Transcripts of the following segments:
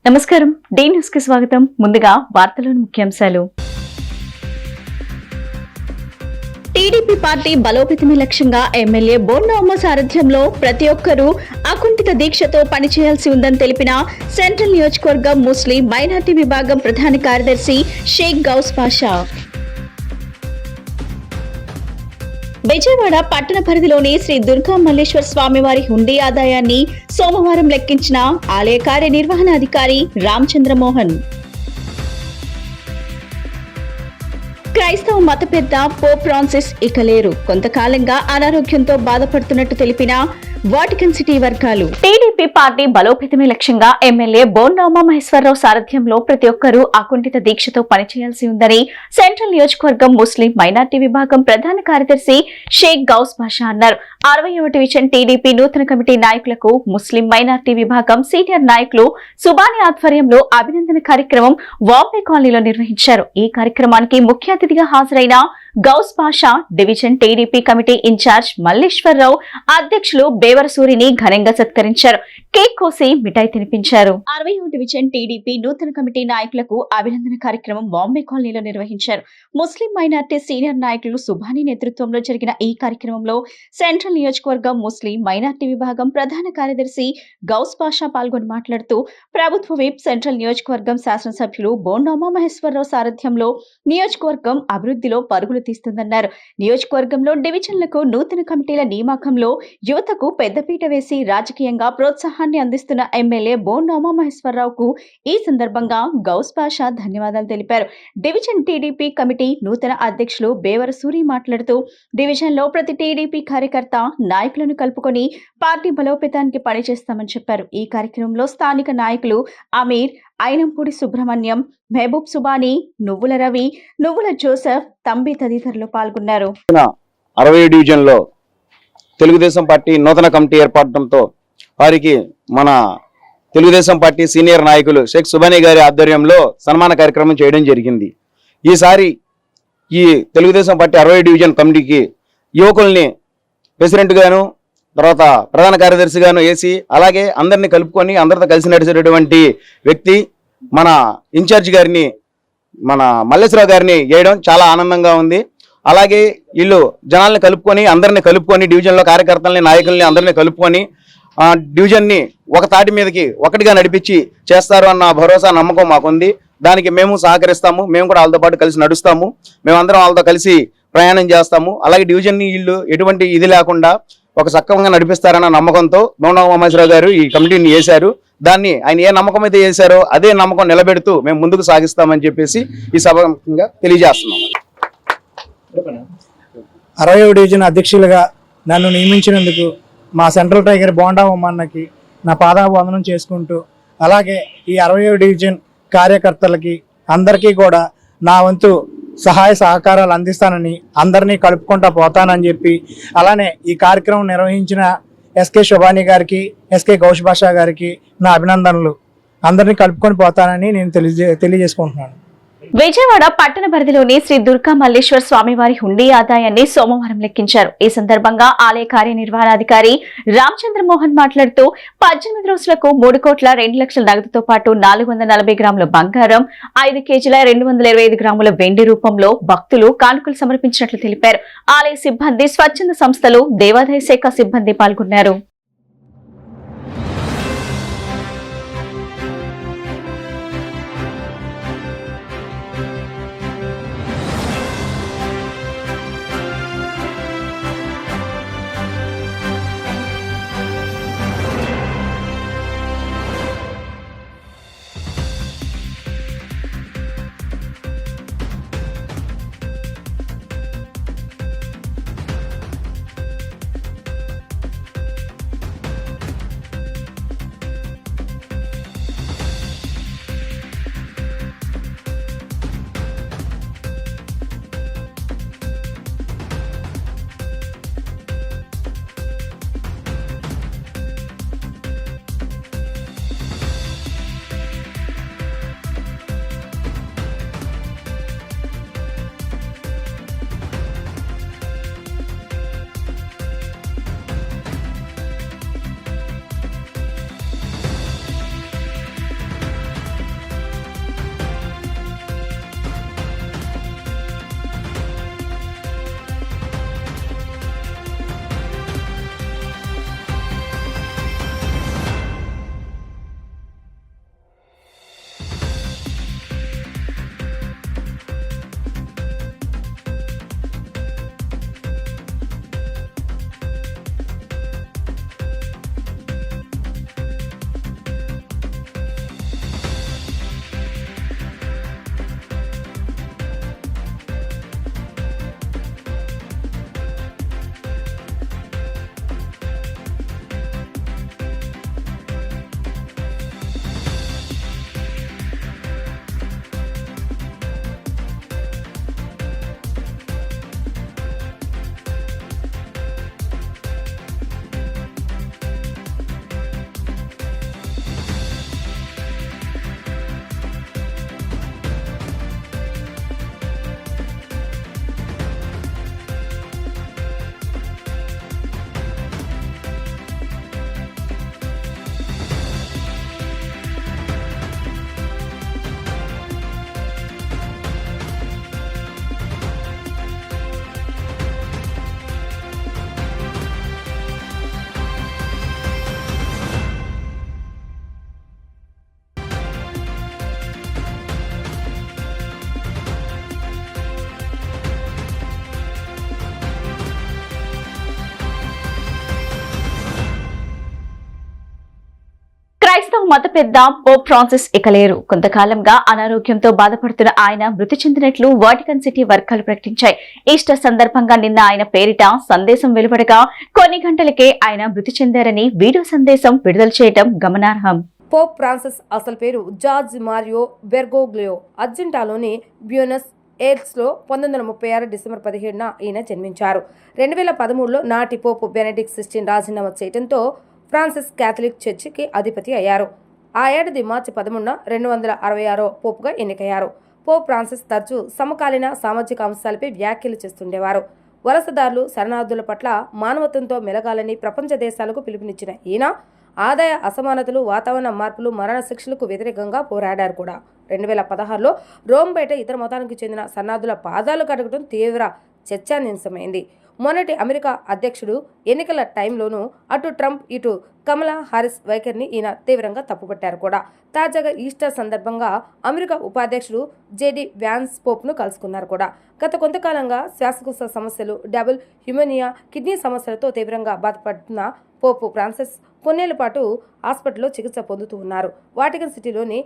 నమస్కారం. Day news కి స్వాగతం. ముందుగా వార్తలోని ముఖ్యాంశాలు. టీడీపీ పార్టీ బలోపేతమే లక్ష్యంగా ఎమ్మెల్యే బోండా ఉమ్మ సారథ్యంలో ప్రతి ఒక్కరూ అకుంఠిత దీక్షతో పనిచేయాల్సి ఉందని తెలిపిన సెంట్రల్ నియోజకవర్గం ముస్లిం మైనార్టీ విభాగం ప్రధాన కార్యదర్శి షేక్ గౌస్ పాషా. విజయవాడ పట్టణ పరిధిలోని శ్రీ దుర్గా మల్లేశ్వర స్వామివారి హుండీ ఆదాయాన్ని సోమవారం లెక్కించిన ఆలయ కార్యనిర్వహణాధికారి రామచంద్రమోహన్. క్రైస్తవ మత పెద్ద పోప్ ఫ్రాన్సిస్ ఇక లేరు. కొంతకాలంగా అనారోగ్యంతో బాధపడుతున్నట్టు తెలిపిన వాటికన్ సిటీ వర్గాలు. టీడీపీ పార్టీ బలోపేతమే లక్ష్యంగా ఎమ్మెల్యే బోండా ఉమామహేశ్వరరావు సారథ్యంలో ప్రతి ఒక్కరూ అకుంఠిత దీక్షతో పనిచేయాల్సి ఉందని సెంట్రల్ నియోజకవర్గం ముస్లిం మైనార్టీ విభాగం ప్రధాన కార్యదర్శి షేక్ గౌస్ బాషా అన్నారు. 61వ డివిజన్ టీడీపీ నూతన కమిటీ నాయకులకు ముస్లిం మైనార్టీ విభాగం సీనియర్ నాయకులు సుబాని ఆధ్వర్యంలో అభినందన కార్యక్రమం వాంబే కాలనీలో నిర్వహించారు. ఈ కార్యక్రమానికి ముఖ్య అతిథిగా హాజరైన Ghouse Basha division TDP committee incharge Malleswararao, అధ్యక్షులు బేవరసూరిని ఘనంగా సత్కరించారు. కేక్ కోసి మిఠాయి తినిపించారు. 60వ డివిజన్ టీడీపీ నూతన కమిటీ నాయకులకు అభినందన కార్యక్రమం వాంబే కాలనీలో నిర్వహించారు. ముస్లిం మైనార్టీ సీనియర్ నాయకులు సుబాని నేతృత్వంలో జరిగిన ఈ కార్యక్రమంలో సెంట్రల్ నియోజకవర్గం ముస్లిం మైనార్టీ విభాగం ప్రధాన కార్యదర్శి గౌస్ బాషా పాల్గొని మాట్లాడుతూ ప్రభుత్వ విప్ సెంట్రల్ నియోజకవర్గం శాసనసభ్యులు బోండా ఉమామహేశ్వరరావు సారథ్యంలో నియోజకవర్గం అభివృద్ధిలో పరుగులు తీస్తుందన్నారు. నియోజకవర్గంలో డివిజన్లకు నూతన కమిటీల నియామకంలో యువతకు పెద్దపీట వేసి రాజకీయంగా ప్రోత్సాహాన్ని అందిస్తున్న ఎమ్మెల్యే బోండా ఉమామహేశ్వరరావుకు ఈ సందర్భంగా గౌస్ బాషా ధన్యవాదాలు తెలిపారు. డివిజన్ టీడీపీ కమిటీ నూతన అధ్యక్షులు బేవరసూరి మాట్లాడుతూ డివిజన్లో ప్రతి టీడీపీ కార్యకర్త నాయకులను కలుపుకొని పార్టీ బలోపేతానికి పనిచేస్తామని చెప్పారు. ఈ కార్యక్రమంలో స్థానిక నాయకులు అమీర్, ఐనంపూడి సుబ్రహ్మణ్యం, మెహబూబ్ సుబాని, నువ్వుల రవి, నువ్వుల జోసెఫ్, తంబి తదితరులు పాల్గొన్నారు. 60 డివిజన్లో తెలుగుదేశం పార్టీ నూతన కమిటీ ఏర్పడటంతో వారికి మన తెలుగుదేశం పార్టీ సీనియర్ నాయకులు షేక్ సుబానీ గారి ఆధ్వర్యంలో సన్మాన కార్యక్రమం చేయడం జరిగింది. ఈసారి ఈ తెలుగుదేశం పార్టీ 60 డివిజన్ కమిటీకి యువకుల్ని ప్రెసిడెంట్ గాను, తర్వాత ప్రధాన కార్యదర్శిగాను వేసి అలాగే అందరినీ కలుపుకొని అందరితో కలిసి నడిచేటటువంటి వ్యక్తి మన ఇన్ఛార్జ్ గారిని, మన మల్లేశ్వరరావు గారిని వేయడం చాలా ఆనందంగా ఉంది. అలాగే వీళ్ళు జనాల్ని కలుపుకొని అందరిని కలుపుకొని డివిజన్లో కార్యకర్తల్ని, నాయకుల్ని అందరినీ కలుపుకొని డివిజన్ని ఒక తాటి మీదకి ఒకటిగా నడిపించి చేస్తారు అన్న భరోసా, నమ్మకం మాకుంది. దానికి మేము సహకరిస్తాము. మేము కూడా వాళ్ళతో పాటు కలిసి నడుస్తాము. మేమందరం వాళ్ళతో కలిసి ప్రయాణం చేస్తాము. అలాగే డివిజన్ని వీళ్ళు ఎటువంటి ఇది లేకుండా ఒక సక్రమంగా నడిపిస్తారన్న నమ్మకంతో బోండా ఉమామహేశ్వరరావు గారు ఈ కమిటీని వేశారు. దాన్ని ఆయన ఏ నమ్మకం అయితే చేశారో అదే నమ్మకం నిలబెడుతూ మేము ముందుకు సాగిస్తామని చెప్పేసి ఈ సభగా తెలియజేస్తున్నాం. 60వ డివిజన్ అధ్యక్షులుగా నన్ను నియమించినందుకు మా సెంట్రల్ టైగర్ బోండా ఉమ్మన్నకి నా పాదాభివందనం చేసుకుంటూ, అలాగే ఈ 60వ డివిజన్ కార్యకర్తలకి అందరికీ కూడా నా వంతు సహాయ సహకారాలు అందిస్తానని, అందరినీ కలుపుకుంటా పోతానని చెప్పి, అలానే ఈ కార్యక్రమం నిర్వహించిన ఎస్కే సుబానీ గారికి, ఎస్కే గౌస్ బాషా గారికి నా అభినందనలు. అందరినీ కలుపుకొని పోతానని నేను తెలియజేసుకుంటున్నాను. విజయవాడ పట్టణ పరిధిలోని శ్రీ దుర్గా మల్లేశ్వర స్వామివారి హుండీ ఆదాయాన్ని సోమవారం లెక్కించారు. ఈ సందర్భంగా ఆలయ కార్యనిర్వహణాధికారి రామచంద్రమోహన్ మాట్లాడుతూ 18 రోజులకు 3 కోట్ల 2 లక్షల నగదుతో పాటు 440 గ్రాముల బంగారం, 5 కేజీల 225 గ్రాముల వెండి రూపంలో భక్తులు కానుకలు సమర్పించినట్లు తెలిపారు. ఆలయ సిబ్బంది, స్వచ్ఛంద సంస్థలు, దేవాదాయ శాఖ సిబ్బంది పాల్గొన్నారు. క్రైస్తవ మత పెద్ద పోప్ ఫ్రాన్సిస్ ఇక లేరు. కొంతకాలంగా అనారోగ్యంతో బాధపడుతున్న ఆయన మృతి చెందినట్లు వాటికన్ సిటీ వర్గాలు ప్రకటించాయి. ఈస్టర్ సందర్భంగా నిన్న ఆయన పేరిట సందేశం వెలువడగా కొన్ని గంటలకే ఆయన మృతి చెందారని వీడియో సందేశం విడుదల చేయడం గమనార్హం. పోప్ ఫ్రాన్సిస్ అసలు పేరు జార్జ్ మారియో బెర్గోగ్లియో. అర్జెంటాలోని బ్యూనస్ ఎయిర్స్లో 1936 డిసెంబర్ 17న ఈయన జన్మించారు. 2013లో నాటి పోప్ బెనెడిక్ట్ 16 రాజీనామా చేయడంతో ఫ్రాన్సిస్ క్యాథలిక్ చర్చికి అధిపతి అయ్యారు. ఆ ఏడాది మార్చి 13న 266వ పోప్గా ఎన్నికయ్యారు. పోప్ ఫ్రాన్సిస్ తరచూ సమకాలీన సామాజిక అంశాలపై వ్యాఖ్యలు చేస్తుండేవారు. వలసదారులు, శరణార్థుల పట్ల మానవత్వంతో మెలగాలని ప్రపంచ దేశాలకు పిలుపునిచ్చిన ఈయన ఆదాయ అసమానతలు, వాతావరణ మార్పులు, మరణ శిక్షలకు వ్యతిరేకంగా పోరాడారు కూడా. 2016లో రోమ్ బయట ఇతర మతానికి చెందిన శరణార్థుల పాదాలు కడగడం తీవ్ర చర్చానీయాంశమైంది. మొన్నటి అమెరికా అధ్యక్షుడు ఎన్నికల టైంలోనూ అటు ట్రంప్, ఇటు కమలా హారిస్ వైఖరిని ఈయన తీవ్రంగా తప్పుపట్టారు కూడా. తాజాగా ఈస్టర్ సందర్భంగా అమెరికా ఉపాధ్యక్షుడు జేడీ వ్యాన్స్ పోప్ను కలుసుకున్నారు కూడా. గత కొంతకాలంగా శ్వాసకోశ సమస్యలు, డబుల్ హ్యూమోనియా, కిడ్నీ సమస్యలతో తీవ్రంగా బాధపడుతున్న పోప్ ఫ్రాన్సిస్ కొన్నేళ్ల పాటు హాస్పిటల్లో చికిత్స పొందుతూ ఉన్నారు. వాటికన్ సిటీలోని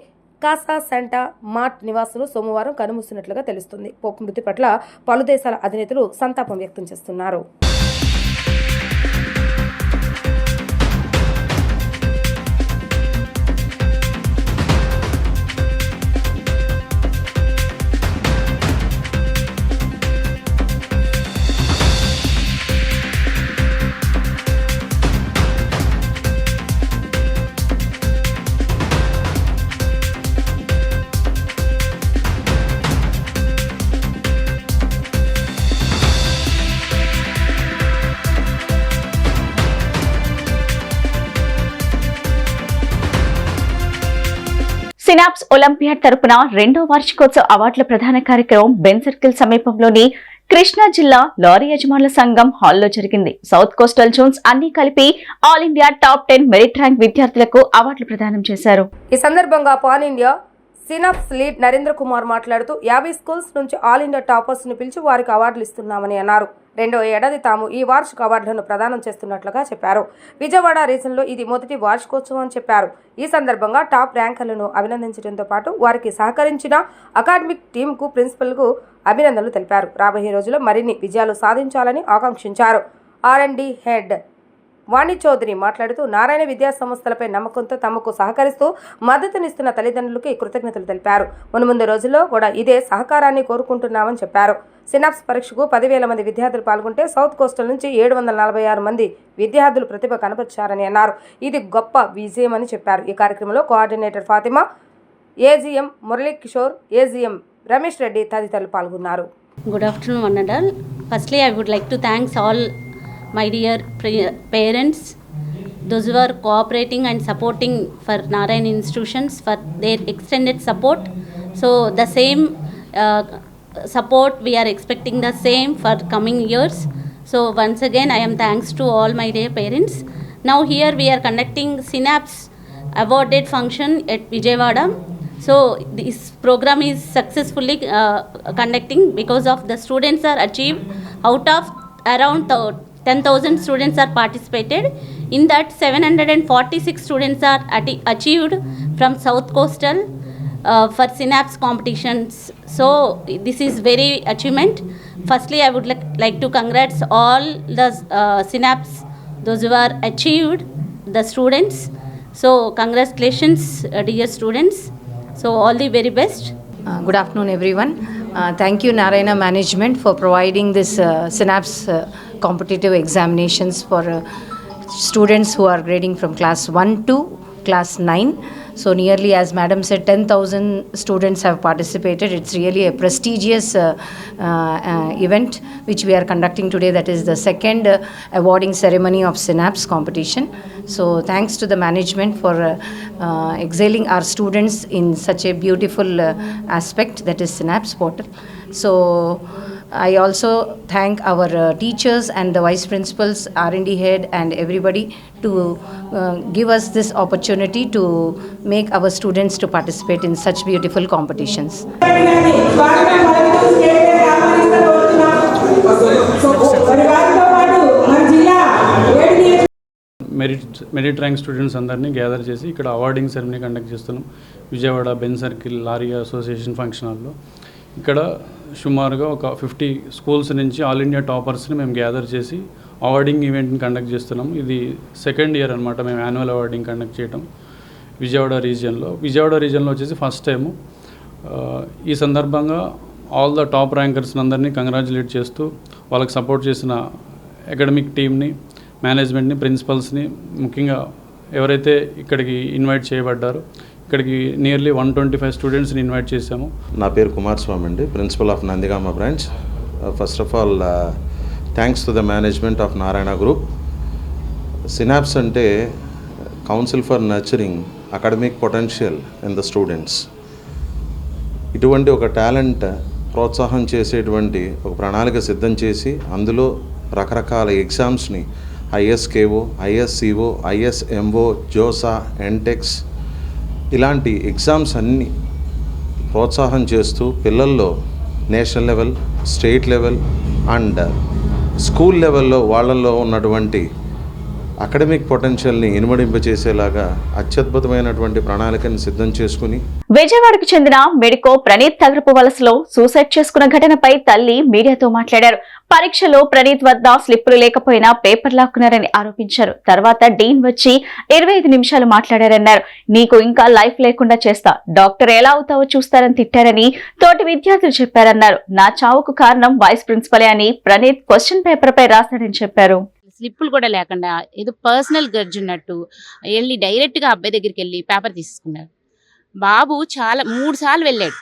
కాసా శాంటా మార్ట్ నివాసులు సోమవారం కనుమూసినట్లుగా తెలుస్తుంది. పోప్ మృతి పట్ల పలు దేశాల అధినేతలు సంతాపం వ్యక్తం చేస్తున్నారు. సినాప్స్ ఒలింపియాడ్ తరపున 2వ వార్షికోత్సవ అవార్డుల ప్రధాన కార్యక్రమం బెన్ సర్కిల్ సమీపంలోని కృష్ణా జిల్లా లారీ యజమానుల సంఘం హాల్లో జరిగింది. సౌత్ కోస్టల్ జోన్స్ అన్ని కలిపి all India top 10 merit rank విద్యార్థులకు అవార్డులు ప్రదానం చేశారు. ఈ సందర్భంగా pan India synapse lead Narendra Kumar మాట్లాడుతూ 50 స్కూల్స్ నుంచి ఆల్ ఇండియా టాపర్స్ ను పిలిచి వారికి అవార్డులు ఇస్తున్నామని అన్నారు. 2వ ఏడాది తాము ఈ వార్షిక అవార్డులను ప్రదానం చేస్తున్నట్లుగా చెప్పారు. విజయవాడ రీజన్లో ఇది మొదటి వార్షికోత్సవం అని చెప్పారు. ఈ సందర్భంగా టాప్ ర్యాంకర్లను అభినందించడంతో పాటు వారికి సహకరించిన అకాడమిక్ టీంకు, ప్రిన్సిపల్కు అభినందనలు తెలిపారు. రాబోయే రోజుల్లో మరిన్ని విజయాలు సాధించాలని ఆకాంక్షించారు. R&D హెడ్ వాణి చౌదరి మాట్లాడుతూ నారాయణ విద్యా సంస్థలపై నమ్మకంతో తమకు సహకరిస్తూ మద్దతునిస్తున్న తల్లిదండ్రులకి కృతజ్ఞతలు తెలిపారు. మున్ముందు రోజుల్లో కూడా ఇదే సహకారాన్ని కోరుకుంటున్నామని చెప్పారు. సినాప్స్ పరీక్షకు 10,000 మంది విద్యార్థులు పాల్గొంటే సౌత్ కోస్టల్ నుంచి 746 మంది విద్యార్థులు ప్రతిభ కనపరిచారని అన్నారు. ఇది గొప్ప విజయమని చెప్పారు. ఈ కార్యక్రమంలో coordinator Fatima, AGM Murali Kishore, AGM Ramesh Reddy తదితరులు పాల్గొన్నారు. Good afternoon, one and all. Firstly, I would like to thank all my dear parents, those who are cooperating and supporting for Narayan institutions for their extended support. So the same support we are expecting the same for coming years. So once again I am thanks to all my dear parents. Now here we are conducting Synapse awarded function at Vijayawada. So this program is successfully conducting because of the students are achieved out of around 10,000 students are participated. In that 746 students are achieved from South Coastal for Synapse competitions. So this is very achievement. Firstly, I would like to congrats all the Synapse, those who are achieved, the students. So congratulations, dear students. So all the very best. Good afternoon, everyone. Thank you, Narayana Management, for providing this Synapse competitive examinations for students who are grading from class 1 to class 9. So nearly, as Madam said, 10,000 students have participated. It's really a prestigious event which we are conducting today. That is the second awarding ceremony of Synapse competition. So thanks to the management for excelling our students in such a beautiful aspect, that is Synapse portal. So I also thank our teachers and the vice principals, R&D head and everybody to give us this opportunity to make our students to participate in such beautiful competitions. Merit rank students అందరినీ gather చేసి ఇక్కడ awarding ceremony conduct చేస్తున్నాం Vijayawada Ben circle lorry association function హాల్లో. ఇక్కడ సుమారుగా ఒక 50 schools నుంచి all India టాపర్స్ని మేము గ్యాదర్ చేసి అవార్డింగ్ ఈవెంట్ని కండక్ట్ చేస్తున్నాం. ఇది సెకండ్ ఇయర్ అనమాట మేము యాన్యువల్ అవార్డింగ్ కండక్ట్ చేయడం విజయవాడ రీజియన్లో వచ్చేసి ఫస్ట్ టైము. ఈ సందర్భంగా ఆల్ ద టాప్ ర్యాంకర్స్ అందరినీ కంగ్రాచులేట్ చేస్తూ వాళ్ళకి సపోర్ట్ చేసిన అకాడమిక్ టీమ్ని, మేనేజ్మెంట్ని, ప్రిన్సిపల్స్ని, ముఖ్యంగా ఎవరైతే ఇక్కడికి ఇన్వైట్ చేయబడ్డారో ఇక్కడికి నియర్లీ 125 స్టూడెంట్స్ని ఇన్వైట్ చేశాము. నా పేరు కుమారస్వామి అండి, principal of Nandigama branch. First of all thanks to the management of Narayana group. Synapse అంటే council for nurturing academic potential in the students. ఇటువంటి ఒక టాలెంట్ ప్రోత్సాహం చేసేటువంటి ఒక ప్రణాళిక సిద్ధం చేసి అందులో రకరకాల ఎగ్జామ్స్ని ఐఎస్కేఓ, ఐఎస్సిఓ, ఐఎస్ఎంఓ, జోసా, ఎన్టెక్స్ ఇలాంటి ఎగ్జామ్స్ అన్నీ ప్రోత్సాహం చేస్తూ పిల్లల్లో national level, state level and school లెవెల్లో వాళ్ళల్లో ఉన్నటువంటి అకాడమిక్ పొటెన్షియల్ని ఇనుమడింపచేసేలాగా అత్యద్భుతమైనటువంటి ప్రణాళికను సిద్ధం చేసుకుని విజయవాడకు చెందిన మెడికో ప్రణీత్ తగరపు వలసలో సూసైడ్ చేసుకున్న ఘటనపై తల్లి మీడియాతో మాట్లాడారు. పరీక్షలో ప్రణీత్ వద్ద స్లిప్పులు లేకపోయినా పేపర్ లాక్కున్నారని ఆరోపించారు. తర్వాత డీన్ వచ్చి 25 నిమిషాలు మాట్లాడారన్నారు. నీకు ఇంకా లైఫ్ లేకుండా చేస్తా, డాక్టర్ ఎలా అవుతావో చూస్తారని తిట్టారని తోటి విద్యార్థులు చెప్పారన్నారు. నా చావుకు కారణం వైస్ ప్రిన్సిపలే అని ప్రణీత్ క్వశ్చన్ పేపర్ పై రాశాడని చెప్పారు. స్లిప్పులు కూడా లేకుండా ఏదో పర్సనల్ గర్జ్ ఉన్నట్టు వెళ్ళి డైరెక్ట్గా అబ్బాయి దగ్గరికి వెళ్ళి పేపర్ తీసుకున్నాడు. బాబు 3 సార్లు వెళ్ళాడు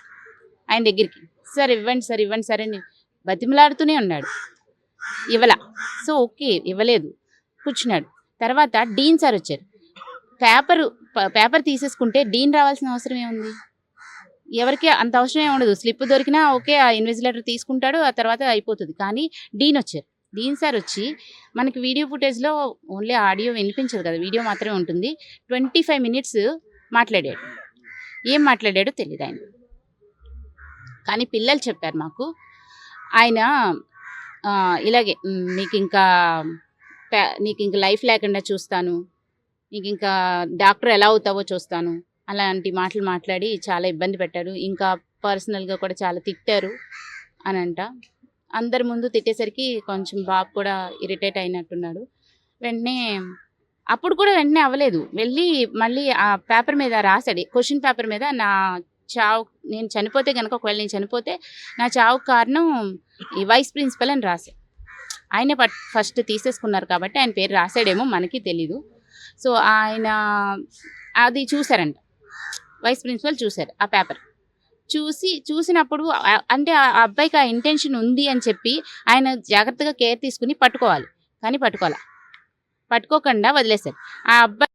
ఆయన దగ్గరికి. సార్ ఇవ్వండి సార్ అని బతిమలాడుతూనే ఉన్నాడు. ఇవ్వలా. సో ఓకే ఇవ్వలేదు, కూర్చున్నాడు. తర్వాత డీన్ సార్ వచ్చారు. పేపర్ తీసేసుకుంటే డీన్ రావాల్సిన అవసరం ఏముంది? ఎవరికి అంత అవసరం ఏమి ఉండదు. స్లిప్ దొరికినా ఓకే ఆ ఇన్విజిలేటర్ తీసుకుంటాడు, ఆ తర్వాత అయిపోతుంది. కానీ డీన్ వచ్చారు. డీన్ సార్ వచ్చి మనకి వీడియో ఫుటేజ్లో ఓన్లీ ఆడియో వినిపించదు కదా, వీడియో మాత్రమే ఉంటుంది. 25 మినిట్స్ మాట్లాడాడు. ఏం మాట్లాడాడో తెలియదు ఆయన. కానీ పిల్లలు చెప్పారు మాకు, ఆయన ఇలాగే నీకు ఇంకా లైఫ్ లేకుండా చూస్తాను, నీకు ఇంకా డాక్టర్ ఎలా అవుతావో చూస్తాను, అలాంటి మాటలు మాట్లాడి చాలా ఇబ్బంది పెట్టారు. ఇంకా పర్సనల్గా కూడా చాలా తిట్టారు అని అంట. అందరి ముందు తిట్టేసరికి కొంచెం బాబు కూడా ఇరిటేట్ అయినట్టున్నాడు. అప్పుడు కూడా వెంటనే అవ్వలేదు, వెళ్ళి మళ్ళీ ఆ పేపర్ మీద రాశాడు. క్వశ్చన్ పేపర్ మీద నేను చనిపోతే కనుక, ఒకవేళ నేను చనిపోతే నా చావుకు కారణం ఈ వైస్ ప్రిన్సిపల్ అని రాశాడు. ఆయనే ఫస్ట్ తీసేసుకున్నారు కాబట్టి ఆయన పేరు రాశాడేమో మనకి తెలీదు. సో ఆయన అది చూశారంట, వైస్ ప్రిన్సిపల్ చూశారు ఆ పేపర్. చూసినప్పుడు అంటే ఆ అబ్బాయికి ఆ ఇంటెన్షన్ ఉంది అని చెప్పి ఆయన జాగ్రత్తగా కేర్ తీసుకుని పట్టుకోవాలి. కానీ పట్టుకోకుండా వదిలేశారు. ఆ అబ్బాయి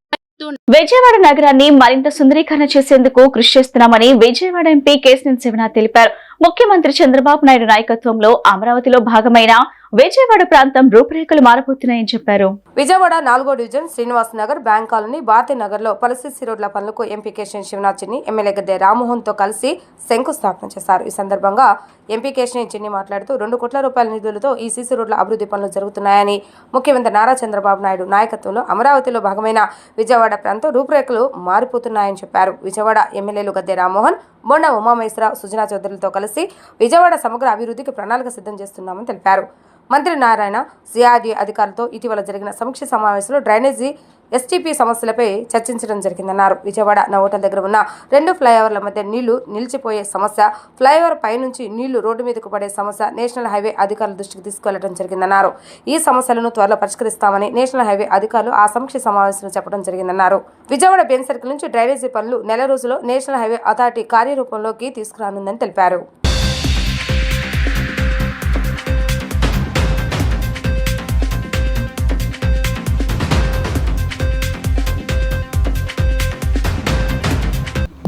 విజయవాడ నగరాన్ని మరింత సుందరీకరణ చేసేందుకు కృషి చేస్తున్నామని విజయవాడ ఎంపీ కేశినేని శివనాథ్ తెలిపారు. ముఖ్యమంత్రి చంద్రబాబు నాయుడు నాయకత్వంలో అమరావతిలో భాగమైన విజయవాడ ప్రాంతం రూపురేఖలు మారబోతున్నాయని చెప్పారు. విజయవాడ 4వ division Srinivas Nagar, bank colony, Bharathi Nagar లో పలసిసి రోడ్ల పనులకు ఎంపీ కేశినేని శివనాథ్ చిన్ని, ఎమ్మెల్యే గద్దె రామ్మోహన్ తో కలిసి శంకుస్థాపన చేశారు. ఈ సందర్భంగా ఎంపీ కేశినేని చిన్ని మాట్లాడుతూ 2 కోట్ల రూపాయల నిధులతో ఈ సీసీ రోడ్ల అభివృద్ధి పనులు జరుగుతున్నాయని, ముఖ్యమంత్రి నారా చంద్రబాబు నాయుడు నాయకత్వంలో అమరావతిలో భాగమైన విజయవాడ ప్రాంతం రూపురేఖలు మారిపోతున్నాయని చెప్పారు. విజయవాడ ఎమ్మెల్యేలు గద్దె రామ్మోహన్, బొండా ఉమామహేశ్వరరావు, సుజనా చౌదరిలతో కలిసి విజయవాడ సమగ్ర అభివృద్ధికి ప్రణాళిక సిద్ధం చేస్తున్నామని తెలిపారు. మంత్రి నారాయణ సిఆర్డీ అధికారులతో ఇటీవల జరిగిన సమీక్ష సమావేశంలో డ్రైనేజీ, ఎస్టీపీ సమస్యలపై చర్చించడం జరిగిందన్నారు. విజయవాడ నవోటల్ దగ్గర ఉన్న 2 ఫ్లైఓవర్ల మధ్య నీళ్లు నిలిచిపోయే సమస్య, ఫ్లైఓవర్ పై నుంచి నీళ్లు రోడ్డు మీదకు పడే సమస్య నేషనల్ హైవే అధికారుల దృష్టికి తీసుకెళ్లడం జరిగిందన్నారు. ఈ సమస్యలను త్వరలో పరిష్కరిస్తామని నేషనల్ హైవే అధికారులు ఆ సమీక్ష సమావేశంలో చెప్పడం జరిగిందన్నారు. విజయవాడ బెన్ సర్కిల్ నుంచి డ్రైనేజీ పనులు నెల రోజుల్లో నేషనల్ హైవే అథారిటీ కార్యరూపంలోకి తీసుకురానుందని తెలిపారు.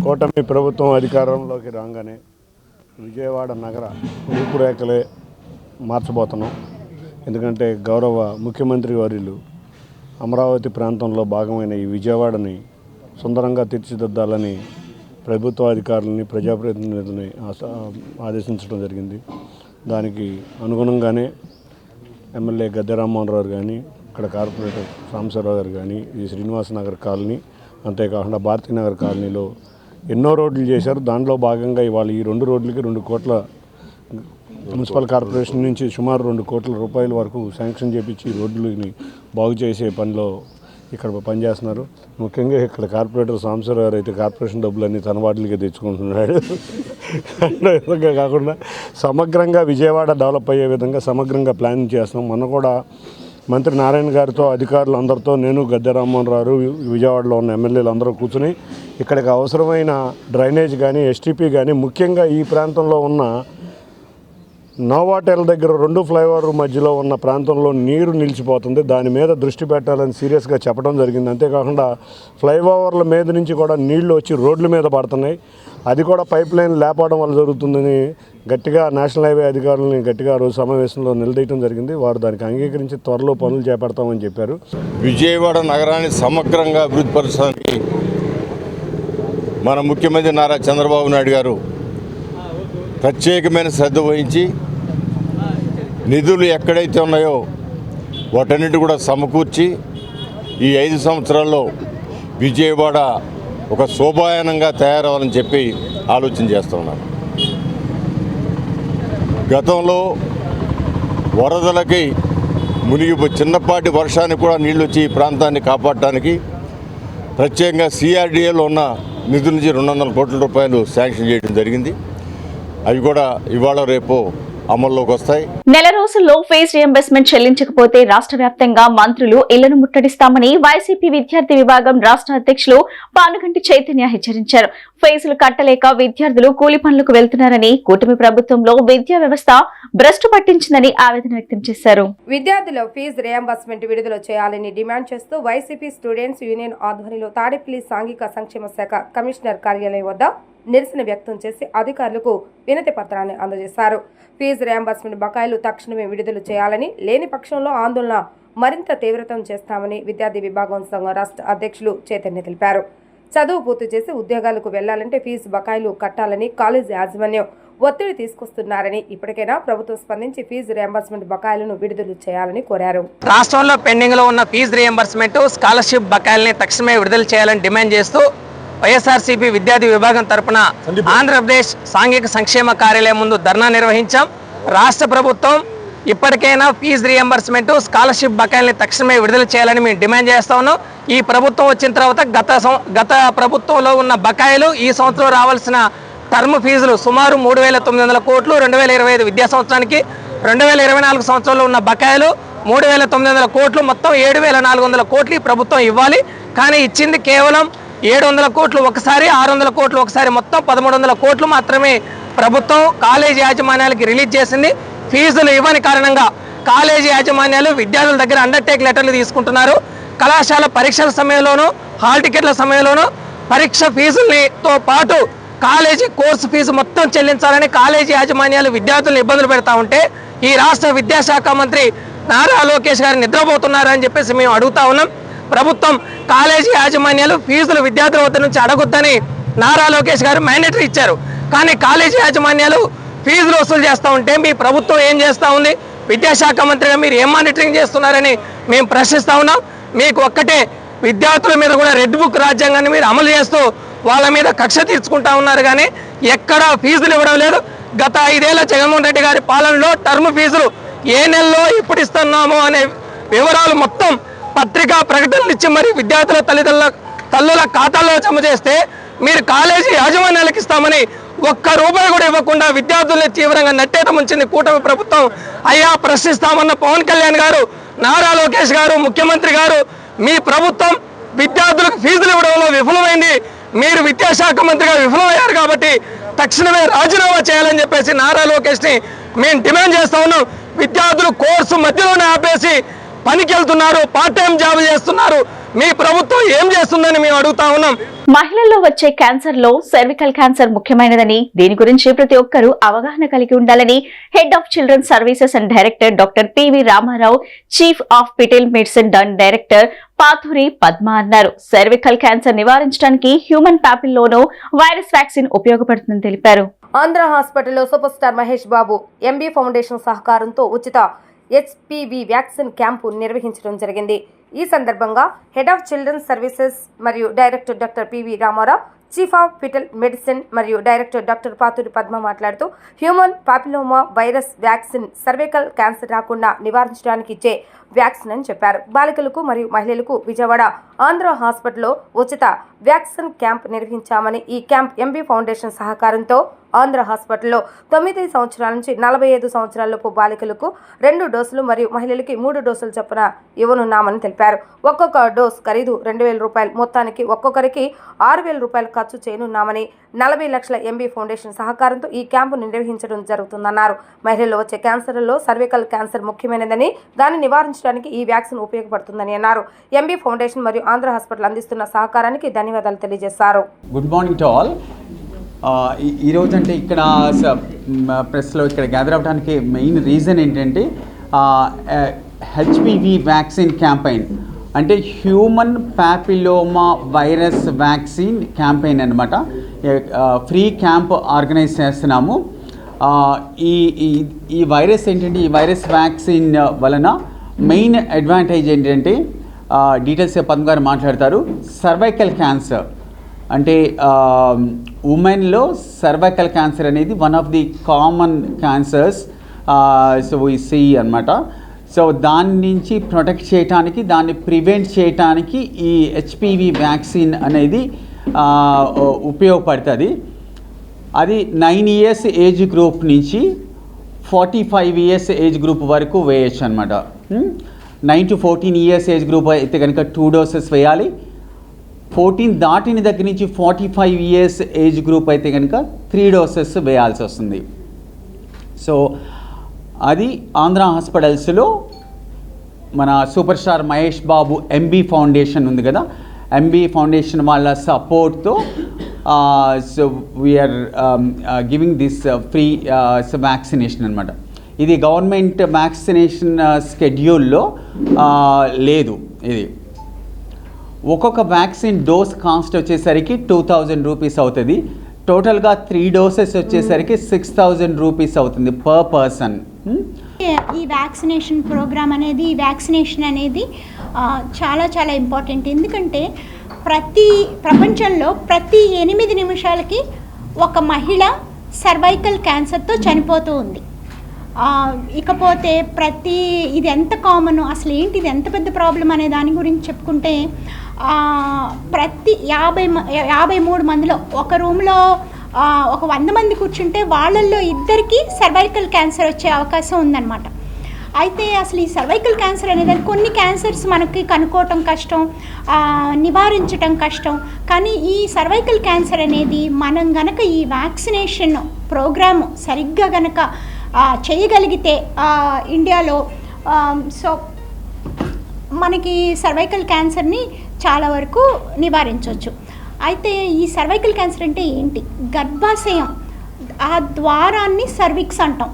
కూటమి ప్రభుత్వం అధికారంలోకి రాగానే విజయవాడ నగర రూపురేఖలే మార్చబోతున్నాం. ఎందుకంటే గౌరవ ముఖ్యమంత్రి వర్యులు అమరావతి ప్రాంతంలో భాగమైన ఈ విజయవాడని సుందరంగా తీర్చిదిద్దాలని ప్రభుత్వ అధికారులని, ప్రజాప్రతినిధులని ఆదేశించడం జరిగింది. దానికి అనుగుణంగానే ఎమ్మెల్యే గద్దె రామ్మోహన్ రావు కానీ, ఇక్కడ కార్పొరేటర్ సాంబశివరావు గారు కానీ ఈ శ్రీనివాస నగర్ కాలనీ, అంతేకాకుండా భారతీనగర్ కాలనీలో ఎన్నో రోడ్లు చేశారు. దాంట్లో భాగంగా ఇవాళ ఈ 2 రోడ్లకి 2 కోట్ల మున్సిపల్ కార్పొరేషన్ నుంచి సుమారు 2 కోట్ల రూపాయల వరకు శాంక్షన్ చేపించి రోడ్లని బాగు చేసే పనిలో ఇక్కడ పనిచేస్తున్నారు. ముఖ్యంగా ఇక్కడ కార్పొరేటర్ సాంబశివరావు గారు అయితే కార్పొరేషన్ డబ్బులన్నీ తన వాటికి తెచ్చుకుంటున్నాడు. విధంగా కాకుండా సమగ్రంగా విజయవాడ డెవలప్ అయ్యే విధంగా సమగ్రంగా ప్లానింగ్ చేస్తాం. మొన్న కూడా మంత్రి నారాయణ గారితో అధికారులు అందరితో నేను గద్దె రామ్మోహన్ రావు విజయవాడలో ఉన్న ఎమ్మెల్యేలు అందరూ కూర్చుని ఇక్కడికి అవసరమైన డ్రైనేజ్ కానీ ఎస్టీపీ కానీ ముఖ్యంగా ఈ ప్రాంతంలో ఉన్న నోవాటెల్ దగ్గర 2 ఫ్లైఓవర్ మధ్యలో ఉన్న ప్రాంతంలో నీరు నిలిచిపోతుంది. దాని మీద దృష్టి పెట్టాలని సీరియస్గా చెప్పడం జరిగింది. అంతేకాకుండా ఫ్లైఓవర్ల మీద నుంచి కూడా నీళ్లు వచ్చి రోడ్ల మీద పడుతున్నాయి. అది కూడా పైప్ లైన్ లేపడం వల్ల జరుగుతుందని గట్టిగా నేషనల్ హైవే అధికారులని గట్టిగా రోజు సమావేశంలో నిలదీయడం జరిగింది. వారు దానికి అంగీకరించి త్వరలో పనులు చేపడతామని చెప్పారు. విజయవాడ నగరాన్ని సమగ్రంగా అభివృద్ధిపరచడానికి మన ముఖ్యమంత్రి నారా చంద్రబాబు నాయుడు గారు ప్రత్యేకమైన శ్రద్ధ వహించి నిధులు ఎక్కడైతే ఉన్నాయో వాటన్నిటి కూడా సమకూర్చి ఈ 5 సంవత్సరాల్లో విజయవాడ ఒక శోభాయనంగా తయారవ్వాలని చెప్పి ఆలోచన చేస్తూ ఉన్నారు. గతంలో వరదలకి చిన్నపాటి వర్షానికి కూడా నీళ్ళు వచ్చి ఈ ప్రాంతాన్ని కాపాడటానికి ప్రత్యేకంగా సిఆర్డీఏలో ఉన్న నిధుల నుంచి 200 కోట్ల రూపాయలు శాంక్షన్ చేయడం జరిగింది. అవి కూడా ఇవాళ రేపు అమల్లోకి వస్తాయి. నెల రోజుల్లో ఫీజు రియంబర్స్మెంట్ చెల్లించకపోతే రాష్ట్ర వ్యాప్తంగా మంత్రులు ఇళ్లను ముట్టడిస్తామని వైసీపీ విద్యార్థి విభాగం రాష్ట్ర అధ్యక్షులు పానుగంటి చైతన్య హెచ్చరించారు. ఫీజులు కట్టలేక విద్యార్థులు కూలి పనులకు వెళ్తున్నారని, కూటమి ప్రభుత్వంలో విద్యా వ్యవస్థ భ్రష్టు పట్టించిందని ఆవేదన వ్యక్తం చేశారు. విద్యార్థుల ఫీజు రియంబర్స్మెంట్ విడుదల చేయాలని డిమాండ్ చేస్తూ వైసీపీ స్టూడెంట్స్ యూనియన్ ఆధ్వర్యంలో తాడేపల్లి సాంఘిక సంక్షేమ శాఖ కమిషనర్ కార్యాలయం వద్ద నిరసన వ్యక్తం చేసి అధికారులకు వినతి పత్రాన్ని అందజేశారు. ఫీజు రియంబర్స్మెంట్ బకాయిలు తక్షణమే విడుదల చేయాలని, లేని పక్షంలో ఆందోళన మరింత తీవ్రతం చేస్తామని విద్యార్థి విభాగం సంఘం రాష్ట్ర అధ్యక్షులు చైతన్య తెలిపారు. చదువు పూర్తి చేసి ఉద్యోగాలకు వెళ్లాలంటే ఫీజు బకాయిలు కట్టాలని కాలేజీ యాజమాన్యం ఒత్తిడి తీసుకొస్తున్నారని, ఇప్పటికైనా ప్రభుత్వం స్పందించి ఫీజు రియంబర్స్మెంట్ బకాయిలను విడుదల చేయాలని కోరారు. రాష్ట్రంలో పెండింగ్ లో ఉన్న ఫీజు రియంబర్స్మెంట్, స్కాలర్షిప్ బకాయిల్ని తక్షణమే విడుదల చేయాలని డిమాండ్ చేస్తూ వైఎస్ఆర్సీపీ విద్యార్థి విభాగం తరపున ఆంధ్రప్రదేశ్ సాంఘిక సంక్షేమ కార్యాలయం ముందు ధర్నా నిర్వహించాం. రాష్ట్ర ప్రభుత్వం ఇప్పటికైనా ఫీజు రియంబర్స్మెంట్, స్కాలర్షిప్ బకాయిల్ని తక్షణమే విడుదల చేయాలని మేము డిమాండ్ చేస్తా ఉన్నాం. ఈ ప్రభుత్వం వచ్చిన తర్వాత గత ప్రభుత్వంలో ఉన్న బకాయిలు, ఈ సంవత్సరం రావాల్సిన టర్మ్ ఫీజులు సుమారు 3,900 కోట్లు, 2025 విద్యా సంవత్సరానికి 2024 సంవత్సరంలో ఉన్న బకాయిలు 3,900 కోట్లు, మొత్తం 7,400 కోట్లు ఈ ప్రభుత్వం ఇవ్వాలి. కానీ ఇచ్చింది కేవలం 700 కోట్లు ఒకసారి, 600 కోట్లు ఒకసారి, మొత్తం 1,300 కోట్లు మాత్రమే ప్రభుత్వం కాలేజీ యాజమాన్యాలకి రిలీజ్ చేసింది. ఫీజులు ఇవ్వని కారణంగా కాలేజీ యాజమాన్యాలు విద్యార్థుల దగ్గర అండర్టేక్ లెటర్లు తీసుకుంటున్నారు. కళాశాల పరీక్షల సమయంలోనూ, హాల్ టికెట్ల సమయంలోనూ పరీక్ష ఫీజులతో పాటు కాలేజీ కోర్సు ఫీజు మొత్తం చెల్లించాలని కాలేజీ యాజమాన్యాలు విద్యార్థులను ఇబ్బందులు పెడతా ఉంటే ఈ రాష్ట్ర విద్యాశాఖ మంత్రి నారా లోకేష్ గారు నిద్రపోతున్నారని చెప్పేసి మేము అడుగుతా ఉన్నాం. ప్రభుత్వం కాలేజీ యాజమాన్యాలు ఫీజులు విద్యార్థుల వద్ద నుంచి అడగొద్దని నారా లోకేష్ గారు మ్యాండేటరీ ఇచ్చారు. కానీ కాలేజీ యాజమాన్యాలు ఫీజులు వసూలు చేస్తూ ఉంటే మీ ప్రభుత్వం ఏం చేస్తూ ఉంది? విద్యాశాఖ మంత్రిగా మీరు ఏం మానిటరింగ్ చేస్తున్నారని మేము ప్రశ్నిస్తూ ఉన్నాం. మీకు ఒక్కటే, విద్యార్థుల మీద కూడా రెడ్ బుక్ రాజ్యాంగాన్ని మీరు అమలు చేస్తూ వాళ్ళ మీద కక్ష తీర్చుకుంటా ఉన్నారు. కానీ ఎక్కడా ఫీజులు ఇవ్వడం లేదు. గత 5 ఏళ్ల జగన్మోహన్ రెడ్డి గారి పాలనలో టర్మ్ ఫీజులు ఏ నెలలో ఎప్పుడు ఇస్తున్నామో అనే వివరాలు మొత్తం పత్రికా ప్రకటనలు ఇచ్చి మరి విద్యార్థుల తల్లుల ఖాతాల్లో జమ చేస్తే మీరు కాలేజీ యాజమాన్యాలకు ఇస్తామని ₹1 కూడా ఇవ్వకుండా విద్యార్థుల్ని తీవ్రంగా నట్టేట ముంచింది కూటమి ప్రభుత్వం. అయ్యా, ప్రశ్నిస్తామన్న పవన్ కళ్యాణ్ గారు, నారా లోకేష్ గారు, ముఖ్యమంత్రి గారు, మీ ప్రభుత్వం విద్యార్థులకు ఫీజులు ఇవ్వడంలో విఫలమైంది. మీరు విద్యాశాఖ మంత్రిగా విఫలమయ్యారు కాబట్టి తక్షణమే రాజీనామా చేయాలని చెప్పేసి నారా లోకేష్ని మేము డిమాండ్ చేస్తా ఉన్నాం. విద్యార్థులు కోర్సు మధ్యలోనే ఆపేసి పనికి వెళ్తున్నారు, పార్ట్ టైం జాబ్ చేస్తున్నారు. మీ ప్రభుత్వం ఏం చేస్తుందని మేము అడుగుతా ఉన్నాం. మహిళల్లో వచ్చే క్యాన్సర్ లో సర్వికల్ క్యాన్సర్ ముఖ్యమైనదని, దీని గురించి ప్రతి ఒక్కరూ అవగాహన కలిగి ఉండాలని head of children services and director doctor TV Ramarao, chief of fetal medicine and director Pathuri Padma అన్నారు. సర్వికల్ క్యాన్సర్ నివారించడానికి హ్యూమన్ ప్యాపిల్లోనో వైరస్ వ్యాక్సిన్ ఉపయోగపడుతుందని తెలిపారు. ఆంధ్ర హాస్పిటల్లో super star Mahesh Babu MB foundation సహకారంతో ఉచిత హెచ్పివి వ్యాక్సిన్ క్యాంపు నిర్వహించడం జరిగింది. ఈ సందర్భంగా హెడ్ ఆఫ్ చిల్డ్రన్స్ సర్వీసెస్ మరియు director doctor PV Ramarao, chief of fetal medicine మరియు డైరెక్టర్ డాక్టర్ పాతూరి పద్మ మాట్లాడుతూ human papilloma virus vaccine cervical cancer రాకుండా నివారించడానికి ఇచ్చే వ్యాక్సిన్ అని చెప్పారు. బాలికలకు మరియు మహిళలకు విజయవాడ ఆంధ్ర హాస్పిటల్లో ఉచిత వ్యాక్సిన్ క్యాంప్ నిర్వహించామని, ఈ క్యాంప్ ఎంబీ ఫౌండేషన్ సహకారంతో ఆంధ్ర హాస్పిటల్లో 9 సంవత్సరాల నుంచి 45 సంవత్సరాలలోపు బాలికలకు 2 డోసులు మరియు మహిళలకి 3 డోసులు చొప్పున ఇవ్వనున్నామని తెలిపారు. ఒక్కొక్క డోస్ ఖరీదు 2,000 రూపాయలు, మొత్తానికి ఒక్కొక్కరికి 6,000 రూపాయలు ఖర్చు చేయనున్నామని, 40 లక్షల ఎంబీ ఫౌండేషన్ సహకారంతో ఈ క్యాంపు నిర్వహించడం జరుగుతుందన్నారు. మహిళల్లో వచ్చే క్యాన్సర్లలో సర్వికల్ క్యాన్సర్ ముఖ్యమైనదని, దాన్ని నివారించడానికి ఈ వ్యాక్సిన్ ఉపయోగపడుతుందని అన్నారు. ఎంబీ ఫౌండేషన్ మరియు ఆంధ్ర హాస్పిటల్ అందిస్తున్న సహకారానికి ధన్యవాదాలు తెలియజేశారు. Good morning to all. ఈరోజు అంటే ఇక్కడ ప్రెస్లో ఇక్కడ గ్యాదర్ అవ్వడానికి మెయిన్ రీజన్ ఏంటంటే హెచ్పివి వ్యాక్సిన్ క్యాంపెయిన్, అంటే human papilloma virus vaccine campaign అనమాట. ఫ్రీ క్యాంప్ ఆర్గనైజ్ చేస్తున్నాము. ఈ వైరస్ ఏంటంటే, ఈ వైరస్ వ్యాక్సిన్ వలన మెయిన్ అడ్వాంటేజ్ ఏంటంటే, డీటెయిల్స్ పద్మ గారు మాట్లాడతారు. సర్వైకల్ క్యాన్సర్ అంటే ఉమెన్లో సర్వైకల్ క్యాన్సర్ అనేది one of the common cancers so we see అనమాట. సో దాని నుంచి ప్రొటెక్ట్ చేయడానికి, దాన్ని ప్రివెంట్ చేయడానికి ఈ హెచ్పివి వ్యాక్సిన్ అనేది ఉపయోగపడుతుంది. అది 9 ఇయర్స్ ఏజ్ గ్రూప్ నుంచి 45 ఇయర్స్ ఏజ్ గ్రూప్ వరకు వేయచ్చు అనమాట. 9 to 14 ఇయర్స్ ఏజ్ గ్రూప్ అయితే కనుక 2 డోసెస్ వేయాలి. 14 దాటిన దగ్గర నుంచి 45 ఇయర్స్ ఏజ్ గ్రూప్ అయితే కనుక 3 డోసెస్ వేయాల్సి వస్తుంది. సో అది ఆంధ్ర హాస్పిటల్స్లో మన super star Mahesh Babu MB foundation ఉంది కదా, ఎంబీ ఫౌండేషన్ వాళ్ళ సపోర్ట్తో so we are giving this free vaccination అనమాట. ఇది గవర్నమెంట్ వ్యాక్సినేషన్ స్కెడ్యూల్లో లేదు. ఇది ఒక్కొక్క వ్యాక్సిన్ డోస్ కాస్ట్ వచ్చేసరికి 2,000 రూపీస్ అవుతుంది. టోటల్గా 3 డోసెస్ వచ్చేసరికి 6,000 రూపీస్ అవుతుంది పర్ పర్సన్. ఈ వ్యాక్సినేషన్ ప్రోగ్రామ్ అనేది, ఈ వ్యాక్సినేషన్ అనేది చాలా చాలా ఇంపార్టెంట్. ఎందుకంటే ప్రపంచంలో ప్రతి 8 నిమిషాలకి ఒక మహిళ సర్వైకల్ క్యాన్సర్తో చనిపోతూ ఉంది. ఇకపోతే ఇది ఎంత కామన్, అసలు ఏంటి ఇది ఎంత పెద్ద ప్రాబ్లం అనే దాని గురించి చెప్పుకుంటే, ప్రతి 53 మందిలో ఒక రూమ్లో ఒక 100 మంది కూర్చుంటే వాళ్ళల్లో 2కి సర్వైకల్ క్యాన్సర్ వచ్చే అవకాశం ఉందన్నమాట. అయితే అసలు ఈ సర్వైకల్ క్యాన్సర్ అనేది, కొన్ని క్యాన్సర్స్ మనకి కనుక్కోవటం కష్టం, నివారించటం కష్టం. కానీ ఈ సర్వైకల్ క్యాన్సర్ అనేది మనం గనక ఈ వ్యాక్సినేషన్ ప్రోగ్రాము సరిగ్గా గనక చేయగలిగితే ఇండియాలో సో మనకి సర్వైకల్ క్యాన్సర్ని చాలా వరకు నివారించవచ్చు. అయితే ఈ సర్వైకల్ క్యాన్సర్ అంటే ఏంటి? గర్భాశయం ఆ ద్వారాన్ని సర్విక్స్ అంటాం.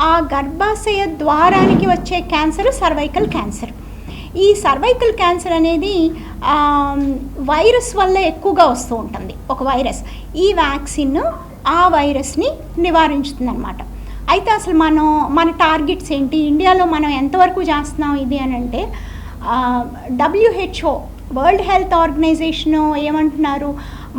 ఆ గర్భాశయ ద్వారానికి వచ్చే క్యాన్సర్ సర్వైకల్ క్యాన్సర్. ఈ సర్వైకల్ క్యాన్సర్ అనేది వైరస్ వల్ల ఎక్కువగా వస్తూ ఉంటుంది, ఒక వైరస్. ఈ వ్యాక్సిన్ ఆ వైరస్ని నివారించుతుంది అన్నమాట. అయితే అసలు మన టార్గెట్స్ ఏంటి, ఇండియాలో మనం ఎంతవరకు చేస్తున్నాం ఇది అని అంటే, WHO వరల్డ్ హెల్త్ ఆర్గనైజేషన్ ఏమంటున్నారు,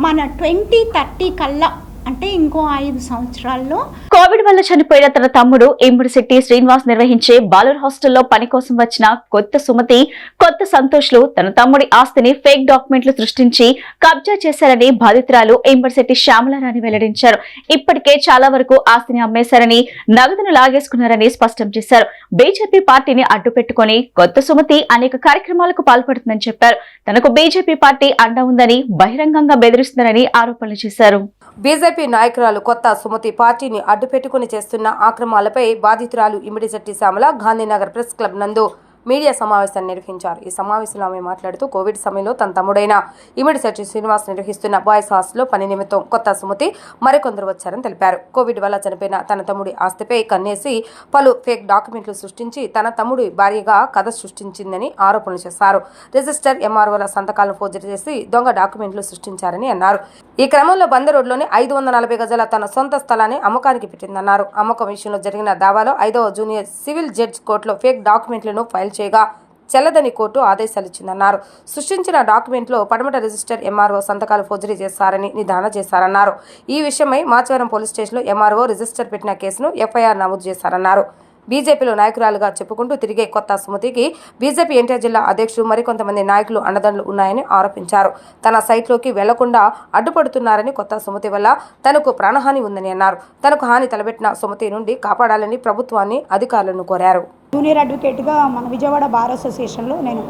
మన 2030 కల్లా అంటే ఇంకో 5 సంవత్సరాల్లో కోవిడ్ వల్ల చనిపోయిన తన తమ్ముడు ఇమ్మడిశెట్టి శ్రీనివాస్ నిర్వహించే బాలుర్ హాస్టల్లో పని కోసం వచ్చిన కొత్త సుమతి, కొత్త సంతోష్లు తన తమ్ముడి ఆస్తిని ఫేక్ డాక్యుమెంట్లు సృష్టించి కబ్జా చేశారని బాధితురాలు ఇమ్మడిశెట్టి శ్యామలారాణి వెల్లడించారు. ఇప్పటికే చాలా వరకు ఆస్తిని అమ్మేశారని, నగదును లాగేసుకున్నారని స్పష్టం చేశారు. బీజేపీ పార్టీని అడ్డుపెట్టుకుని కొత్త సుమతి అనేక కార్యక్రమాలకు పాల్పడుతుందని చెప్పారు. తనకు బీజేపీ పార్టీ అండ ఉందని బహిరంగంగా బెదిరిస్తున్నారని ఆరోపణలు చేశారు. బీజేపీ నాయకురాలు కొత్త సుమతి పార్టీని అడ్డుపెట్టుకుని చేస్తున్న ఆక్రమాలపై బాధితురాలు ఇమిడిశెట్టి శ్యామల గాంధీనగర్ ప్రెస్ క్లబ్ నందు మీడియా సమావేశాన్ని నిర్వహించారు. ఈ సమావేశంలో ఆమె మాట్లాడుతూ కోవిడ్ సమయంలో తన తమ్ముడైన ఇమిడిశెట్టి శ్రీనివాస్ నిర్వహిస్తున్న బాయ్స్ హాస్టల్లో పని నిమిత్తం కొత్త సుమతి మరికొందరు వచ్చారని తెలిపారు. కోవిడ్ వల్ల చనిపోయిన తన తమ్ముడి ఆస్తిపై కన్నేసి పలు ఫేక్ డాక్యుమెంట్లు సృష్టించి తన తమ్ముడి భార్యగా కథ సృష్టించిందని ఆరోపణలు చేశారు. రిజిస్టర్ ఎంఆర్ఓల సంతకాలను ఫోర్జరీ చేసి దొంగ డాక్యుమెంట్లు సృష్టించారని అన్నారు. ఈ క్రమంలో బందర్ రోడ్లోని 540 గజాల తన సొంత స్థలాన్ని అమ్మకానికి పెట్టిందన్నారు. అమ్మకం విషయంలో జరిగిన దావాలో 5వ జూనియర్ సివిల్ జడ్జ్ కోర్టులో ఫేక్ డాక్యుమెంట్లను ఫైల్ చేయగా చెల్లదని కోర్టు ఆదేశాలిచ్చిందన్నారు. సృష్టించిన డాక్యుమెంట్లో పడమట రిజిస్టర్ ఎంఆర్ఓ సంతకాలు ఫోర్జరీ చేశారని నిర్ధారణ చేశారన్నారు. ఈ విషయమై మాచవరం పోలీస్ స్టేషన్లో ఎంఆర్ఓ రిజిస్టర్ పెట్టిన కేసును ఎఫ్ఐఆర్ నమోదు చేశారన్నారు. బీజేపీలో నాయకురాలుగా చెప్పుకుంటూ తిరిగే కొత్త సుమతికి బీజేపీ ఎన్టీఆర్ జిల్లా అధ్యక్షుడు మరికొంతమంది నాయకులు అండదండలు ఉన్నాయని ఆరోపించారు. తన సైట్లోకి వెళ్లకుండా అడ్డుపడుతున్నారని, కొత్త సుమతి వల్ల తనకు ప్రాణహాని ఉందని అన్నారు. తనకు హాని తలబెట్టిన సుమతి నుండి కాపాడాలని ప్రభుత్వాన్ని, అధికారులను కోరారు. జూనియర్ అడ్వకేట్గా మన విజయవాడ బార్ అసోసియేషన్లో నేను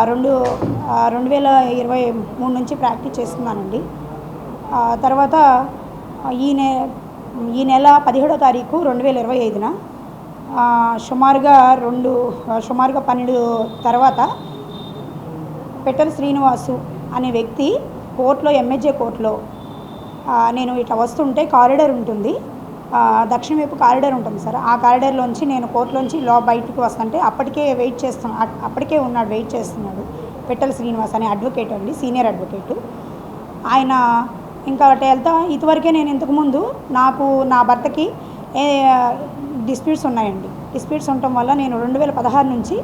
2023 నుంచి ప్రాక్టీస్ చేస్తున్నానండి. తర్వాత ఈ నెల 17వ తారీఖు 2025న సుమారుగా 12 తర్వాత పెట్టెల శ్రీనివాసు అనే వ్యక్తి కోర్టులో, ఎంఏజే కోర్టులో నేను ఇట్లా వస్తుంటే కారిడార్ ఉంటుంది, దక్షిణ వైపు కారిడార్ ఉంటుంది సార్. ఆ కారిడార్లోంచి నేను కోర్టులోంచి బయటకు వస్తుంటే అప్పటికే ఉన్నాడు, వెయిట్ చేస్తున్నాడు. పెట్టెల శ్రీనివాస్ అనే అడ్వకేట్ అండి, సీనియర్ అడ్వకేటు. ఆయన ఇంకా అటు వెళ్తా ఇదివరకే నేను ఇంతకుముందు నా భర్తకి డిస్ప్యూట్స్ ఉన్నాయండి. డిస్ప్యూట్స్ ఉండటం వల్ల నేను 2016 నుంచి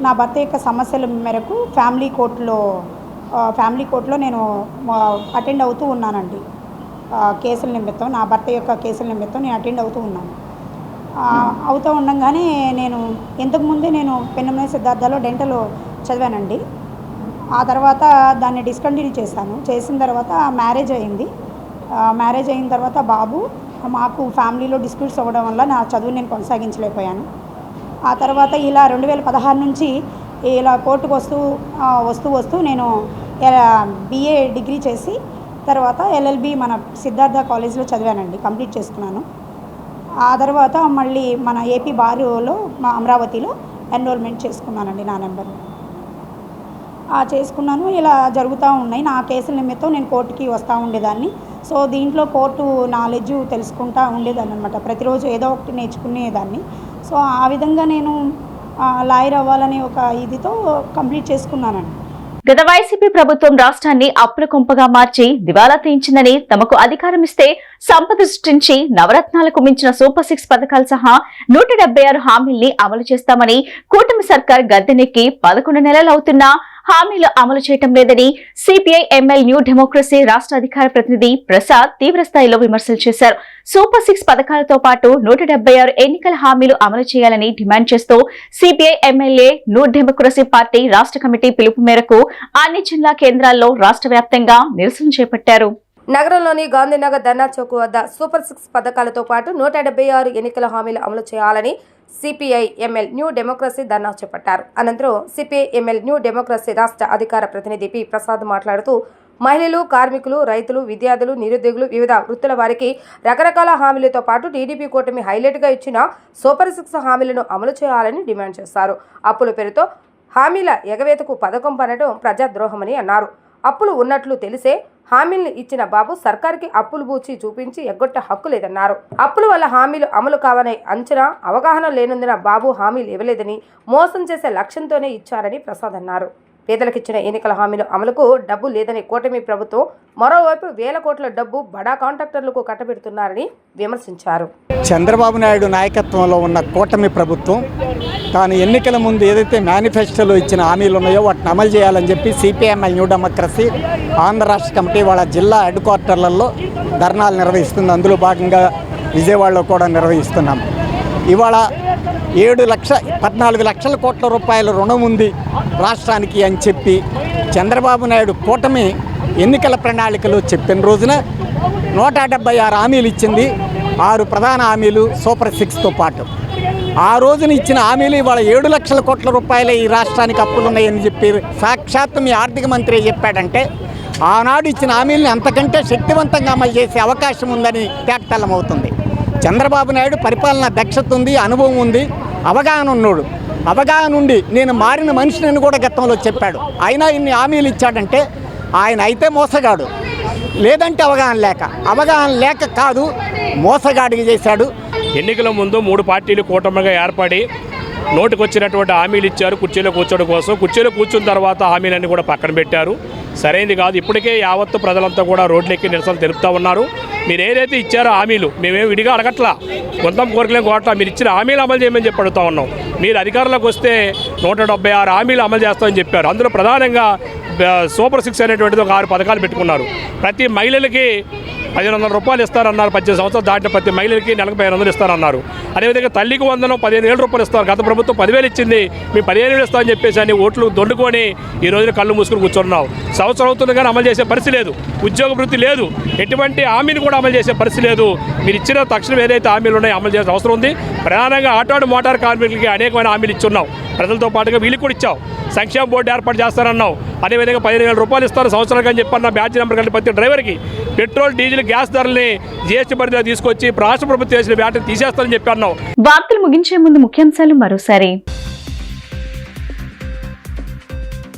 నా భర్త యొక్క సమస్యల మేరకు ఫ్యామిలీ కోర్టులో నేను అటెండ్ అవుతూ ఉన్నానండి. కేసుల నిమిత్తం, నా భర్త యొక్క కేసుల నిమిత్తం నేను అటెండ్ అవుతూ ఉన్నాను. అవుతూ ఉండగానే నేను ఇంతకుముందే నేను పెన్నమనే సిద్ధార్థలో డెంటల్ చదివానండి. ఆ తర్వాత దాన్ని డిస్కంటిన్యూ చేసిన తర్వాత మ్యారేజ్ అయింది. మ్యారేజ్ అయిన తర్వాత బాబు, మాకు ఫ్యామిలీలో డిస్ప్యూట్స్ అవ్వడం వల్ల నా చదువు నేను కొనసాగించలేకపోయాను. ఆ తర్వాత ఇలా 2016 నుంచి ఇలా కోర్టుకు వస్తూ నేను BA డిగ్రీ చేసి తర్వాత LLB మన సిద్ధార్థ కాలేజ్లో చదివానండి, కంప్లీట్ చేసుకున్నాను. ఆ తర్వాత మళ్ళీ మన ఏపీ బారులో అమరావతిలో ఎన్రోల్మెంట్ చేసుకున్నానండి నా నెంబర్ చేసుకున్నాను. ఇలా జరుగుతూ ఉన్నాయి. నా కేసుల నిమిత్తం నేను కోర్టుకి వస్తూ ఉండేదాన్ని. సో దీంట్లో కోర్టు నాలెడ్జ్ తెలుసుకుంటూ ఉండేదాన్ని అనమాట. ప్రతిరోజు ఏదో ఒకటి నేర్చుకునేదాన్ని. సో ఆ విధంగా నేను లాయర్ అవ్వాలనే ఒక ఇదితో కంప్లీట్ చేసుకున్నానండి. గత వైసీపీ ప్రభుత్వం రాష్ట్రాన్ని అప్పుల కుంపగా మార్చి దివాలా తీయించిందని, తమకు అధికారం ఇస్తే సంపద సృష్టించి నవరత్నాలకు మించిన సూపర్ 6 పథకాలు సహా 176 హామీల్ని అమలు చేస్తామని కూటమి సర్కార్ గద్దెనెక్కి 11 నెలలవుతున్నా హామీలు అమలు చేయటం లేదని సిపిఐ ఎంఎల్ న్యూ డెమోక్రసీ రాష్ట్ర అధికార ప్రతినిధి ప్రసాద్ తీవ్రస్థాయిలో విమర్శలు చేశారు. సూపర్ 6 పథకాలతో పాటు 176 ఎన్నికల హామీలు అమలు చేయాలని డిమాండ్ చేస్తూ CPI MLA new democracy party రాష్ట్ర కమిటీ పిలుపు మేరకు అన్ని జిల్లా కేంద్రాల్లో రాష్ట్ర వ్యాప్తంగా నిరసన చేపట్టారు. నగరంలోని గాంధీనగర్ ధర్నా చౌక్ వద్ద సూపర్ 6 పథకాలతో పాటు 176 ఎన్నికల హామీలు అమలు చేయాలని సిపిఐ ఎంఎల్ న్యూ డెమోక్రసీ ధర్నా చేపట్టారు. అనంతరం సిపిఐ ఎంఎల్ న్యూ డెమోక్రసీ రాష్ట్ర అధికార ప్రతినిధి పి ప్రసాద్ మాట్లాడుతూ మహిళలు, కార్మికులు, రైతులు, విద్యార్థులు, నిరుద్యోగులు, వివిధ వృత్తుల వారికి రకరకాల హామీలతో పాటు టీడీపీ కూటమి హైలైట్గా ఇచ్చిన సూపర్ 6 హామీలను అమలు చేయాలని డిమాండ్ చేశారు. అప్పుల పేరుతో హామీల ఎగవేతకు పథకం పనడం ప్రజాద్రోహమని అన్నారు. అప్పులు ఉన్నట్లు తెలిసే హామీలను ఇచ్చిన బాబు సర్కార్కి అప్పులు బూచి చూపించి ఎగ్గొట్టే హక్కు లేదన్నారు. అప్పుల వల్ల హామీలు అమలు కావనే అంచనా, అవగాహన లేనందున బాబు హామీలు ఇవ్వలేదని, మోసం చేసే లక్ష్యంతోనే ఇచ్చారని ప్రసాద్ అన్నారు. పేదలకిచ్చిన ఎన్నికల హామీలు అమలుకు డబ్బు లేదని కూటమి ప్రభుత్వం మరోవైపు వేల కోట్ల డబ్బు బడా కాంట్రాక్టర్లకు కట్టబెడుతున్నారని విమర్శించారు. చంద్రబాబు నాయుడు నాయకత్వంలో ఉన్న కూటమి ప్రభుత్వం తాను ఎన్నికల ముందు ఏదైతే మేనిఫెస్టోలో ఇచ్చిన హామీలు ఉన్నాయో వాటిని అమలు చేయాలని చెప్పి సిపిఎంఎల్ న్యూ డెమోక్రసీ ఆంధ్ర రాష్ట్ర కమిటీ వాళ్ళ జిల్లా హెడ్ క్వార్టర్లలో ధర్నాలు నిర్వహిస్తుంది. అందులో భాగంగా విజయవాడలో కూడా నిర్వహిస్తున్నాం. ఇవాళ 14 లక్షల కోట్ల రూపాయల రుణం ఉంది రాష్ట్రానికి అని చెప్పి చంద్రబాబు నాయుడు కూటమి ఎన్నికల ప్రణాళికలో చెప్పిన రోజున 176 హామీలు ఇచ్చింది. 6 ప్రధాన హామీలు సూపర్ 6తో పాటు. ఆ రోజున ఇచ్చిన హామీలు ఇవాళ 7 లక్షల కోట్ల రూపాయల ఈ రాష్ట్రానికి అప్పులున్నాయని చెప్పి సాక్షాత్తు మీ ఆర్థిక మంత్రి చెప్పాడంటే ఆనాడు ఇచ్చిన హామీలను అంతకంటే శక్తివంతంగా అమలు చేసే అవకాశం ఉందని తేటతెల్లమవుతుంది. చంద్రబాబు నాయుడు పరిపాలన దక్షత ఉంది, అనుభవం ఉంది, అవగాహన ఉన్నాడు. అవగాహన ఉండి నేను మారిన మనిషిని కూడా గతంలో చెప్పాడు. అయినా ఇన్ని హామీలు ఇచ్చాడంటే ఆయన అయితే మోసగాడు, లేదంటే అవగాహన లేక కాదు, మోసగాడికి చేశాడు. ఎన్నికల ముందు 3 పార్టీలు కూటమిగా ఏర్పడి నోటికొచ్చినటువంటి హామీలు ఇచ్చారు కుర్చీలో కూర్చోడం కోసం. కుర్చీలో కూర్చున్న తర్వాత హామీలన్నీ కూడా పక్కన పెట్టారు. సరైనది కాదు. ఇప్పటికే యావత్తు ప్రజలంతా కూడా రోడ్లెక్కి నిరసన తెలుపుతూ ఉన్నారు. మీరు ఏదైతే ఇచ్చారో హామీలు మేమేం విడిగా అడగట్లా, కొంత కోరికలేం కోట్లా, మీరు ఇచ్చిన హామీలు అమలు చేయమని చెప్పి అడుగుతూ ఉన్నాం. మీరు అధికారంలోకి వస్తే 176 హామీలు అమలు చేస్తామని చెప్పారు. అందులో ప్రధానంగా సూపర్ 6 అనేటువంటిది ఒక 6 పథకాలు పెట్టుకున్నారు. ప్రతి మహిళలకి 1500 రూపాయలు ఇస్తారన్నారు. 18 సంవత్సరాలు దాటిన ప్రతి మహిళలకి నెలకు 1500 ఇస్తారన్నారు. అదేవిధంగా తల్లికి వందనం 15,000 రూపాయలు ఇస్తారు. గత ప్రభుత్వం 10,000 ఇచ్చింది, మేము 15,000 ఇస్తామని చెప్పేసి అని ఓట్లు దొండుకొని ఈ రోజున కళ్ళు మూసుకుని కూర్చున్నాం. సంవత్సరం అవుతుంది కానీ అమలు చేసే పరిస్థితి లేదు, ఉద్యోగ వృత్తి లేదు, ఎటువంటి హామీని కూడా అమలు చేసే పరిస్థితి లేదు. మీరు ఇచ్చిన తక్షణం ఏదైతే హామీలు ఉన్నాయో అమలు చేయాల్సిన అవసరం ఉంది. ప్రధానంగా ఆటో మోటార్ కార్మికులకి అనేకమైన హామీలు ఇచ్చున్నాం. ప్రజలతో పాటుగా వీళ్ళకి కూడా ఇచ్చాం. సంక్షేమ బోర్డు ఏర్పాటు చేస్తారన్నావు. అదేవిధంగా 15,000 రూపాయలు ఇస్తారు సంవత్సరానికి అని చెప్పన్న బ్యాచ్ నెంబర్ కలిపి ప్రతి డ్రైవర్కి. పెట్రోల్ డీజిల్ గ్యాస్ ధరల్ని జీఎస్టీ పరిధిలో తీసుకొచ్చి రాష్ట్ర ప్రభుత్వం వేసిన బ్యాటరీ తీసేస్తారని చెప్పి అన్నావు. వార్తలు ముగించే ముందు ముఖ్యాంశాలు మరోసారి.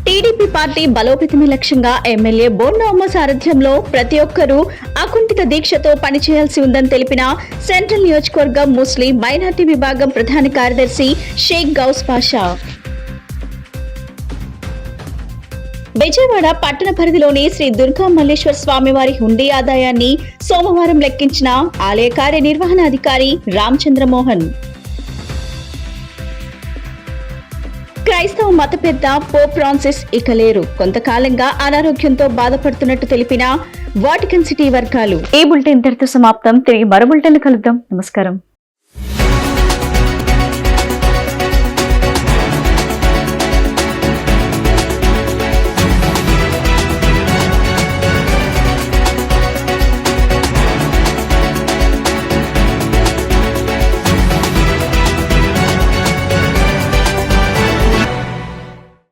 టీడీపీ పార్టీ బలోపేతమే లక్ష్యంగా ఎమ్మెల్యే బోండా సారథ్యంలో ప్రతి ఒక్కరూ అకుంఠిత దీక్షతో పనిచేయాల్సి ఉందని తెలిపిన సెంట్రల్ నియోజకవర్గం ముస్లిం మైనార్టీ విభాగం ప్రధాన కార్యదర్శి షేక్ గౌస్ పాషా. విజయవాడ పట్టణ పరిధిలోని శ్రీ దుర్గా మల్లేశ్వర స్వామివారి హుండీ ఆదాయాన్ని సోమవారం లెక్కించిన ఆలయ కార్యనిర్వహణాధికారి రామచంద్రమోహన్. క్రైస్తవ మత పెద్ద పోప్ ఫ్రాన్సిస్ ఇక లేరు. కొంతకాలంగా అనారోగ్యంతో బాధపడుతున్నట్టు తెలిపిన వాటికన్ సిటీ వర్గాలు. ఈ బులెటిన్ ఇంతటితో సమాప్తం. తిరిగి మరో బులెటిన్ కలుద్దాం. నమస్కారం.